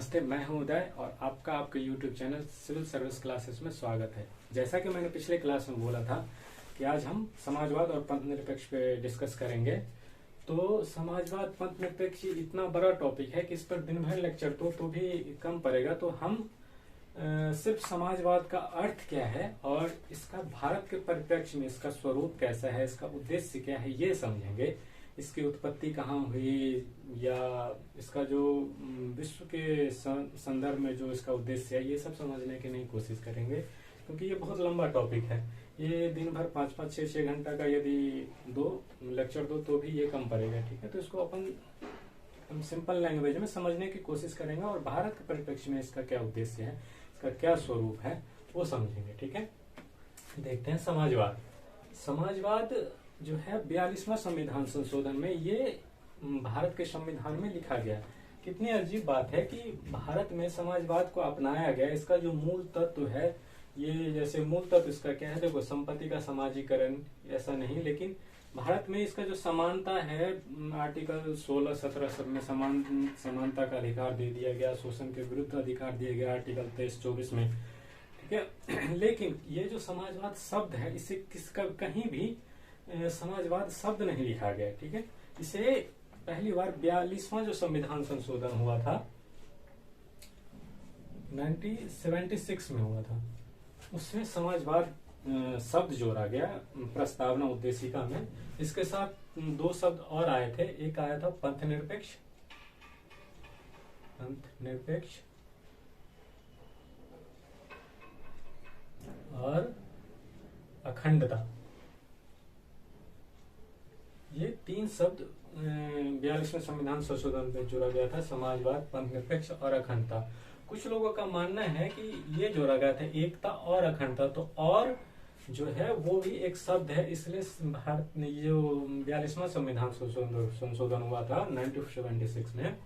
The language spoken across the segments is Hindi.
नमस्ते, मैं हूं उदय और आपका आपके YouTube channel civil service classes में स्वागत है। जैसा कि मैंने पिछले क्लास में बोला था कि आज हम समाजवाद और पंथ निरपेक्ष पे डिस्कस करेंगे। तो समाजवाद पंथ निरपेक्ष इतना बड़ा टॉपिक है कि इस पर दिन भर लेक्चर तो भी कम पड़ेगा। तो हम सिर्फ समाजवाद का अर्थ क्या है और इसका भारत के परिप्रेक्ष्य में इसका स्वरूप कैसा है, इसका उद्देश्य क्या है, ये समझेंगे। इसकी उत्पत्ति कहाँ हुई या इसका जो विश्व के संदर्भ में जो इसका उद्देश्य है, ये सब समझने की नहीं कोशिश करेंगे, क्योंकि ये बहुत लंबा टॉपिक है। ये दिन भर 5-5, 6-6 घंटा का यदि लेक्चर दो तो भी ये कम पड़ेगा। ठीक है, तो इसको अपन सिंपल लैंग्वेज में समझने की कोशिश करेंगे और भारत के परिप्रेक्ष्य में इसका क्या उद्देश्य है, इसका क्या स्वरूप है, वो समझेंगे। ठीक है, देखते हैं समाजवाद। समाजवाद जो है 42वां संविधान संशोधन में ये भारत के संविधान में लिखा गया। कितनी अजीब बात है कि भारत में समाजवाद को अपनाया गया। इसका जो मूल तत्व है, ये जैसे मूल तत्व इसका क्या है, देखो, संपत्ति का समाजीकरण, ऐसा नहीं, लेकिन भारत में इसका जो समानता है, आर्टिकल 16-17 सब में समानता का अधिकार दे दिया गया, शोषण के विरुद्ध अधिकार दिया गया आर्टिकल 23-24 में। ठीक है, लेकिन ये जो समाजवाद शब्द है, इसे किसका कहीं भी समाजवाद शब्द नहीं लिखा गया। ठीक है, इसे पहली बार 42वां जो संविधान संशोधन हुआ था 1976 में हुआ था, उसमें समाजवाद शब्द जोड़ा गया प्रस्तावना उद्देशिका में। इसके साथ दो शब्द और आए थे। एक आया था पंथ निरपेक्ष और अखंडता। ये तीन शब्द 42वें संविधान संशोधन में जोड़ा गया था, समाजवाद, पंथ निरपेक्ष और अखंडता। कुछ लोगों का मानना है कि ये जोड़ा गया था एकता और अखंडता, तो और जो है वो भी एक शब्द है, इसलिए भारत ने जो 42वां संविधान संशोधन हुआ था 1976 में,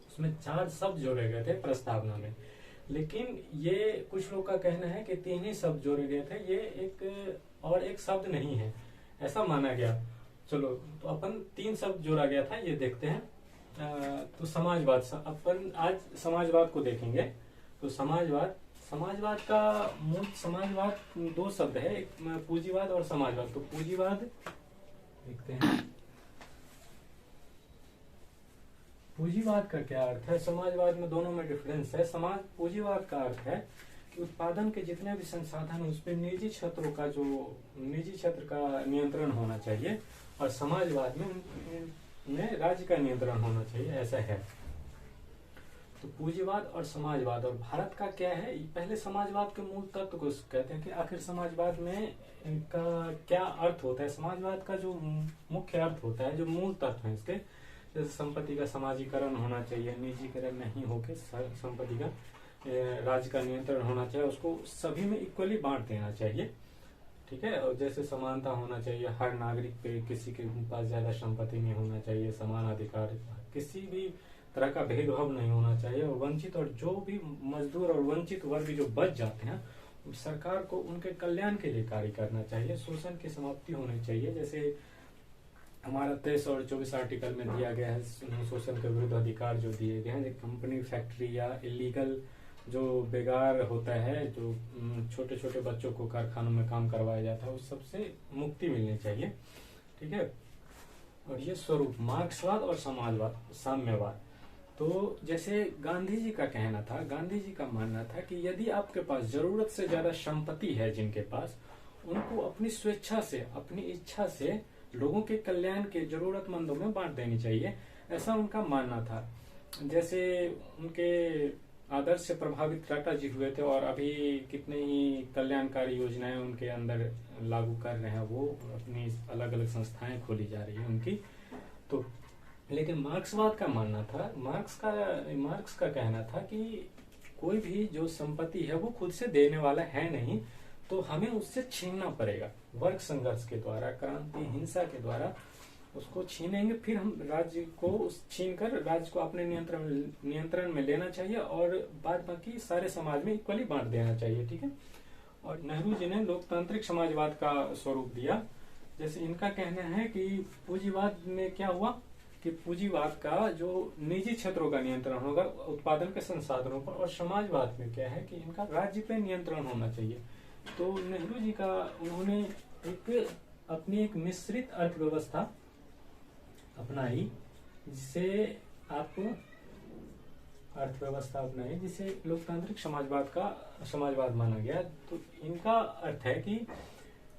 उसमें 4 शब्द जोड़े गए थे प्रस्तावना में। लेकिन ये कुछ लोग का कहना है कि 3 ही शब्द जोड़े गए थे, ये एक शब्द नहीं है, ऐसा माना गया। चलो, तो अपन 3 शब्द जोड़ा गया था, ये देखते हैं। तो समाजवाद, अपन आज समाजवाद को देखेंगे। तो समाजवाद का मूल, समाजवाद 2 शब्द है, एक पूंजीवाद और समाजवाद। तो पूंजीवाद देखते हैं, पूंजीवाद का क्या अर्थ है, समाजवाद में दोनों में डिफरेंस है। पूंजीवाद का अर्थ है कि उत्पादन के जितने भी संसाधन उस पर निजी क्षेत्र का नियंत्रण होना चाहिए, और समाजवाद में राज्य का नियंत्रण होना चाहिए, ऐसा है। तो पूंजीवाद और समाजवाद, और भारत का क्या है, पहले समाजवाद के मूल तत्व को कहते हैं कि आखिर समाजवाद में इनका क्या अर्थ होता है। समाजवाद का जो मुख्य अर्थ होता है, जो मूल तत्व है इसके, जैसे संपत्ति का समाजीकरण होना चाहिए, निजीकरण नहीं होके संपत्ति का राज्य का नियंत्रण होना चाहिए, उसको सभी में इक्वली बांट देना चाहिए। ठीक है, और जैसे समानता होना चाहिए, हर नागरिक पे किसी के पास ज्यादा संपत्ति नहीं होना चाहिए, समान अधिकार, किसी भी तरह का भेदभाव नहीं होना चाहिए, और वंचित और जो भी मजदूर और वंचित वर्ग जो बच जाते हैं, सरकार को उनके कल्याण के लिए कार्य करना चाहिए। शोषण की समाप्ति होनी चाहिए, जैसे हमारा 23 और 24 आर्टिकल में दिया गया है, शोषण के विरुद्ध अधिकार जो दिए गए हैं। कंपनी, फैक्ट्री या इलीगल जो बेगार होता है, जो छोटे छोटे बच्चों को कारखानों में काम करवाया जाता है, उस सबसे मुक्ति मिलनी चाहिए। ठीक है, और ये स्वरूप मार्क्सवाद और समाजवाद, साम्यवाद। तो जैसे गांधी जी का कहना था, गांधी जी का मानना था कि यदि आपके पास जरूरत से ज्यादा संपत्ति है, जिनके पास, उनको अपनी स्वेच्छा से, अपनी इच्छा से लोगों के कल्याण के जरूरतमंदों में बांट देनी चाहिए, ऐसा उनका मानना था। जैसे उनके आदर्श से प्रभावित टाटा जी हुए थे, और अभी कितने ही कल्याणकारी योजनाएं उनके अंदर लागू कर रहे हैं, वो अपनी अलग अलग संस्थाएं खोली जा रही है उनकी। तो लेकिन मार्क्सवाद का मानना था, मार्क्स का कहना था कि कोई भी जो संपत्ति है वो खुद से देने वाला है नहीं, तो हमें उससे छीनना पड़ेगा, वर्ग संघर्ष के द्वारा, क्रांति, हिंसा के द्वारा उसको छीनेंगे, फिर हम राज्य को छीन कर राज्य को अपने नियंत्रण में लेना चाहिए, और बाद बाकी सारे समाज में इक्वली बांट देना चाहिए। ठीक है, और नेहरू जी ने लोकतांत्रिक समाजवाद का स्वरूप दिया। जैसे इनका कहना है कि पूंजीवाद में क्या हुआ कि पूंजीवाद का जो निजी क्षेत्रों का नियंत्रण होगा उत्पादन के संसाधनों पर, और समाजवाद में क्या है कि इनका राज्य पे नियंत्रण होना चाहिए। तो नेहरू जी का उन्होंने अपनी एक मिश्रित अर्थव्यवस्था अपनाई, जिसे जिसे लोकतांत्रिक समाजवाद माना गया। तो इनका अर्थ है कि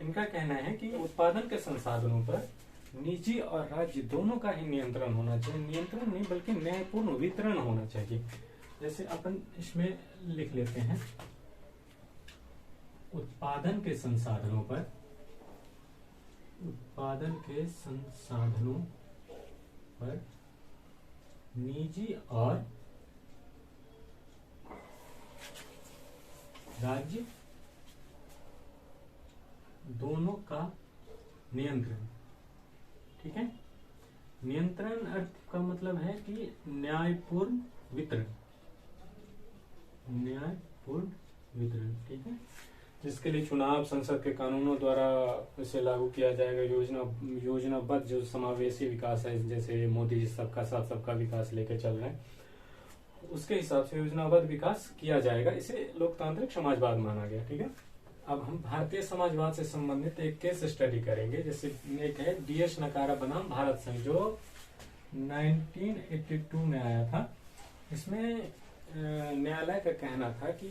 इनका कहना है कि उत्पादन के संसाधनों पर निजी और राज्य दोनों का ही नियंत्रण होना चाहिए। नियंत्रण नहीं बल्कि न्यायपूर्ण वितरण होना चाहिए। जैसे अपन इसमें लिख लेते हैं, उत्पादन के संसाधनों पर निजी और राज्य दोनों का नियंत्रण। ठीक है, नियंत्रण अर्थ का मतलब है कि न्यायपूर्ण वितरण। ठीक है, जिसके लिए चुनाव संसद के कानूनों द्वारा इसे लागू किया जाएगा। योजनाबद्ध जो समावेशी विकास है, जैसे मोदी जी सबका साथ सबका विकास लेके चल रहे हैं, उसके हिसाब से योजनाबद्ध विकास किया जाएगा। इसे लोकतांत्रिक समाजवाद माना गया। ठीक है, अब हम भारतीय समाजवाद से संबंधित एक केस स्टडी करेंगे। जैसे एक है DS नकारा बनाम भारत संघ, जो 1982 में आया था। इसमें न्यायालय का कहना था कि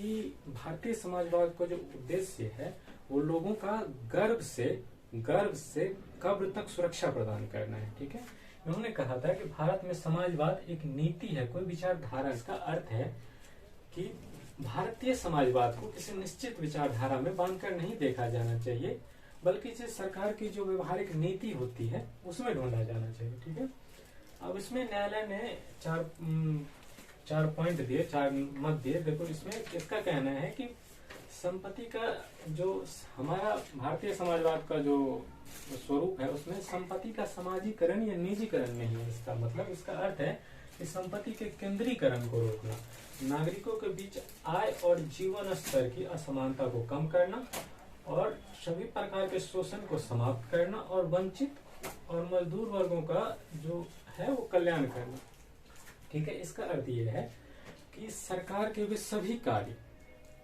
भारतीय समाजवाद का जो उद्देश्य है वो लोगों का गर्व से कब्र तक सुरक्षा प्रदान करना है। ठीक है, उन्होंने कहा था कि भारत में समाजवाद एक नीति है, कोई विचारधारा। इसका अर्थ है कि भारतीय समाजवाद को किसी निश्चित विचारधारा में बांधकर नहीं देखा जाना चाहिए, बल्कि इसे सरकार की जो व्यवहारिक नीति होती है उसमें ढूंढा जाना चाहिए। ठीक है, अब इसमें न्यायालय ने चार पॉइंट दिए, 4 मत दिए। देखो, इसमें इसका कहना है कि संपत्ति का जो हमारा भारतीय समाजवाद का जो स्वरूप है उसमें संपत्ति का समाजीकरण या निजीकरण नहीं है। इसका मतलब, इसका अर्थ है कि संपत्ति के केंद्रीकरण को रोकना, नागरिकों के बीच आय और जीवन स्तर की असमानता को कम करना, और सभी प्रकार के शोषण को समाप्त करना, और वंचित और मजदूर वर्गों का जो है वो कल्याण करना। ठीक है, इसका अर्थ ये है कि सरकार के वे सभी कार्य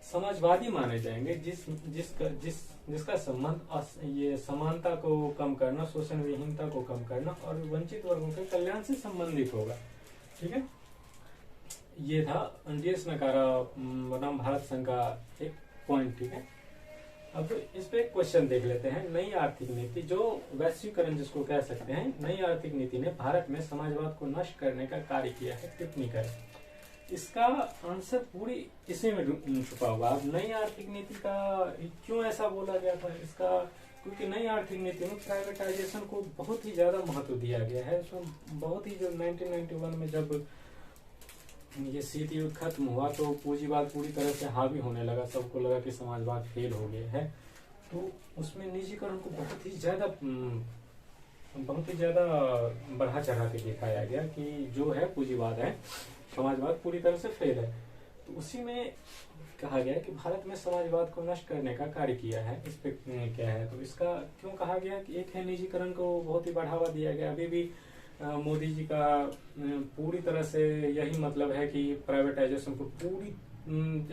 समाजवादी माने जाएंगे जिसका संबंध ये समानता को कम करना, शोषण विहीनता को कम करना और वंचित वर्गों के कल्याण से संबंधित होगा। ठीक है, ये था DS नकारा बनाम भारत संघ का एक पॉइंट। ठीक है, अब इस पे एक क्वेश्चन देख लेते हैं। नई आर्थिक नीति, जो वैश्वीकरण जिसको कह सकते हैं, नई आर्थिक नीति ने भारत में समाजवाद को नष्ट करने का कार्य किया है। टिप्पणी करें। इसका आंसर पूरी इसी में छुपा हुआ। अब नई आर्थिक नीति का क्यों ऐसा बोला गया था, इसका क्योंकि नई आर्थिक नीति में प्राइवेटाइजेशन को बहुत ही ज्यादा महत्व दिया गया है। उसमें बहुत ही, जो 1991 में जब ये शीत युद्ध खत्म हुआ तो पूंजीवाद पूरी तरह से हावी होने लगा, सबको लगा कि समाजवाद फेल हो गया है। तो उसमें निजीकरण को बहुत ही ज्यादा बढ़ा चढ़ा के दिखाया गया कि जो है पूंजीवाद है, समाजवाद पूरी तरह से फेल है। तो उसी में कहा गया कि भारत में समाजवाद को नष्ट करने का कार्य किया है। इस पे क्या है, तो इसका क्यों कहा गया कि एक है निजीकरण को बहुत ही बढ़ावा दिया गया। अभी भी मोदी जी का पूरी तरह से यही मतलब है कि प्राइवेटाइजेशन को पूरी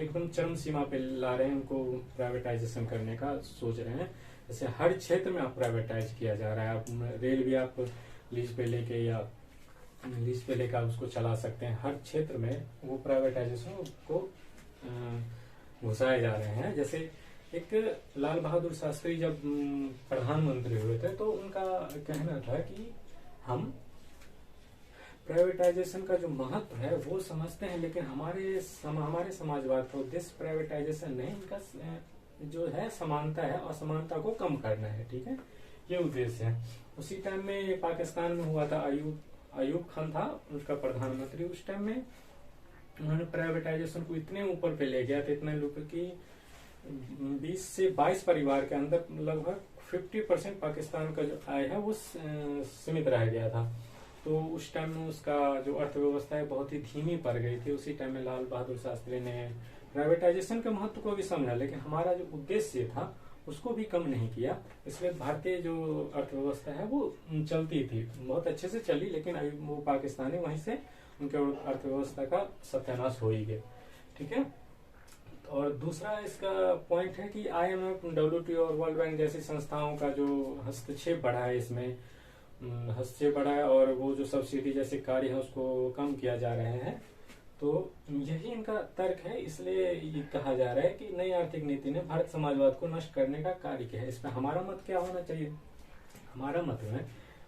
एकदम चरम सीमा पे ला रहे हैं, उनको प्राइवेटाइजेशन करने का सोच रहे हैं। जैसे हर क्षेत्र में आप प्राइवेटाइज किया जा रहा है। आप रेल भी आप लीज पे लेके आप उसको चला सकते हैं। हर क्षेत्र में वो प्राइवेटाइजेशन को घुसाए जा रहे हैं। जैसे एक लाल बहादुर शास्त्री जब प्रधानमंत्री हुए थे तो उनका कहना था कि हम प्राइवेटाइजेशन का जो महत्व है वो समझते हैं, लेकिन हमारे समाजवाद का उद्देश्य प्राइवेटाइजेशन नहीं, इनका जो है समानता है, असमानता को कम करना है। ठीक है, ये उद्देश्य है। उसी टाइम में पाकिस्तान में हुआ था, अयूब खान था उसका प्रधानमंत्री। उस टाइम में उन्होंने प्राइवेटाइजेशन को इतने ऊपर पे ले गया था, इतने लोग की 20 से 22 परिवार के अंदर लगभग 50% पाकिस्तान का जो आय है वो सीमित रह गया था। तो उस टाइम में उसका जो अर्थव्यवस्था है बहुत ही धीमी पड़ गई थी। उसी टाइम में लाल बहादुर शास्त्री ने प्राइवेटाइजेशन के महत्व को भी समझा, लेकिन हमारा जो उद्देश्य था उसको भी कम नहीं किया। इसलिए भारतीय जो अर्थव्यवस्था है वो चलती थी, बहुत अच्छे से चली, लेकिन अभी वो पाकिस्तानी वहीं से उनके अर्थव्यवस्था का सत्यानाश हो ही गया। ठीक है। और दूसरा इसका पॉइंट है कि IMF, WTO और वर्ल्ड बैंक जैसी संस्थाओं का जो हस्तक्षेप बढ़ा है, इसमें हस्तक्षेप बढ़ा है और वो जो सब्सिडी जैसे कार्य है उसको कम किया जा रहे हैं। तो यही इनका तर्क है। इसलिए ये कहा जा रहा है कि नई आर्थिक नीति ने भारत समाजवाद को नष्ट करने का कार्य किया है। इसमें हमारा मत क्या होना चाहिए? हमारा मत में,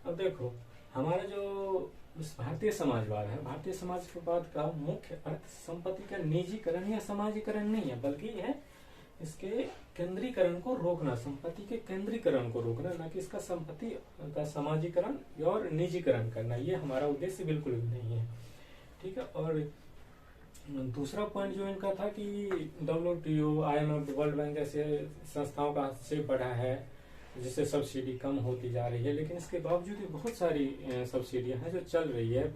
अब देखो, हमारा जो भारतीय समाजवाद है, भारतीय समाजवाद का मुख्य अर्थ संपत्ति का निजीकरण या समाजीकरण नहीं है, बल्कि है इसके केंद्रीकरण को रोकना, संपत्ति के केंद्रीकरण को रोकना, न कि इसका संपत्ति का समाजीकरण और निजीकरण करना। ये हमारा उद्देश्य बिल्कुल भी नहीं है। ठीक है। और दूसरा पॉइंट जो इनका था कि WTO, IMF, वर्ल्ड बैंक जैसे संस्थाओं का हस्तक्षेप बढ़ा है, जिससे सब्सिडी कम होती जा रही है। लेकिन इसके बावजूद भी बहुत सारी सब्सिडियां हैं जो चल रही है।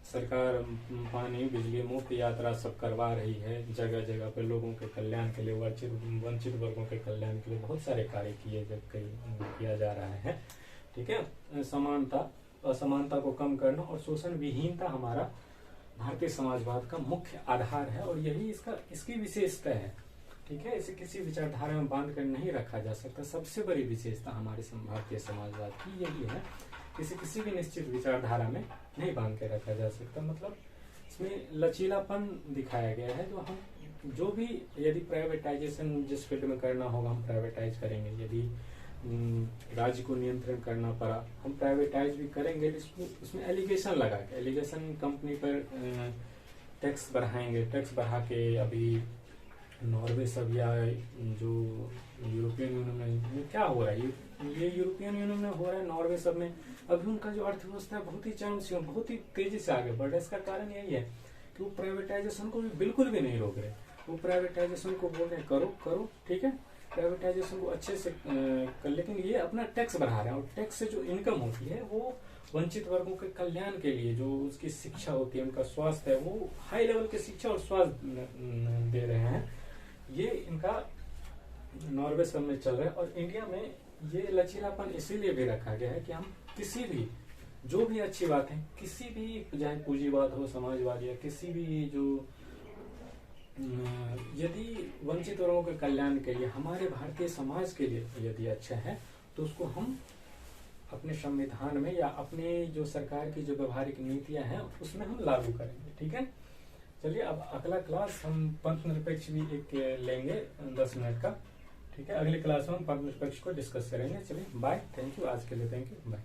सरकार पानी, बिजली, मुफ्त यात्रा सब करवा रही है, जगह जगह पे लोगों के कल्याण के लिए, वंचित वर्गों के कल्याण के लिए बहुत सारे कार्य किया जा रहा है। ठीक है। समानता, असमानता को कम करना और शोषण विहीनता हमारा भारतीय समाजवाद का मुख्य आधार है, और यही इसकी विशेषता है। ठीक है। इसे किसी विचारधारा में बांध कर नहीं रखा जा सकता। सबसे बड़ी विशेषता हमारे भारतीय समाजवाद की यही है, किसी भी निश्चित विचारधारा में नहीं बांध के रखा जा सकता। मतलब इसमें लचीलापन दिखाया गया है। जो भी यदि प्राइवेटाइजेशन जिस फील्ड में करना होगा हम प्राइवेटाइज करेंगे, यदि राज्य को नियंत्रण करना पड़ा हम प्राइवेटाइज भी करेंगे। उसमें एलिगेशन लगा के, एलिगेशन कंपनी पर टैक्स बढ़ाएंगे, टैक्स बढ़ा के अभी नॉर्वे सब या जो यूरोपियन यूनियन में क्या हो रहा है, ये यूरोपियन यूनियन में हो रहा है, नॉर्वे सब में अभी उनका जो अर्थव्यवस्था है बहुत ही चरम सीमा, बहुत ही तेजी से आगे बढ़ रहा है। इसका कारण यही है कि वो प्राइवेटाइजेशन को भी बिल्कुल भी नहीं रोक रहे। वो प्राइवेटाइजेशन को बोल रहे करो, ठीक है, प्राइवेटाइजेशन को अच्छे से कर, लेकिन ये अपना टैक्स बढ़ा रहे हैं, और टैक्स से जो इनकम होती है वो वंचित वर्गों के कल्याण के लिए, जो उसकी शिक्षा होती है, उनका स्वास्थ्य है, वो हाई लेवल की शिक्षा और स्वास्थ्य दे रहे हैं। ये इनका नॉर्वे सब में चल रहा है। और इंडिया में ये लचीलापन इसीलिए भी रखा गया है कि हम किसी भी, जो भी अच्छी बात है, किसी भी, चाहे पूंजीवाद हो, समाजवाद, या किसी भी जो यदि वंचित वर्गों के कल्याण के लिए, हमारे भारतीय समाज के लिए यदि अच्छा है, तो उसको हम अपने संविधान में या अपने जो सरकार की जो व्यवहारिक नीतियां हैं उसमें हम लागू करेंगे। ठीक है। चलिए, अब अगला क्लास हम पंथ निरपेक्ष भी एक लेंगे 10 मिनट का। ठीक है। अगले क्लास में हम पंथ निरपेक्ष को डिस्कस करेंगे। चलिए बाय, थैंक यू, आज के लिए थैंक यू, बाय।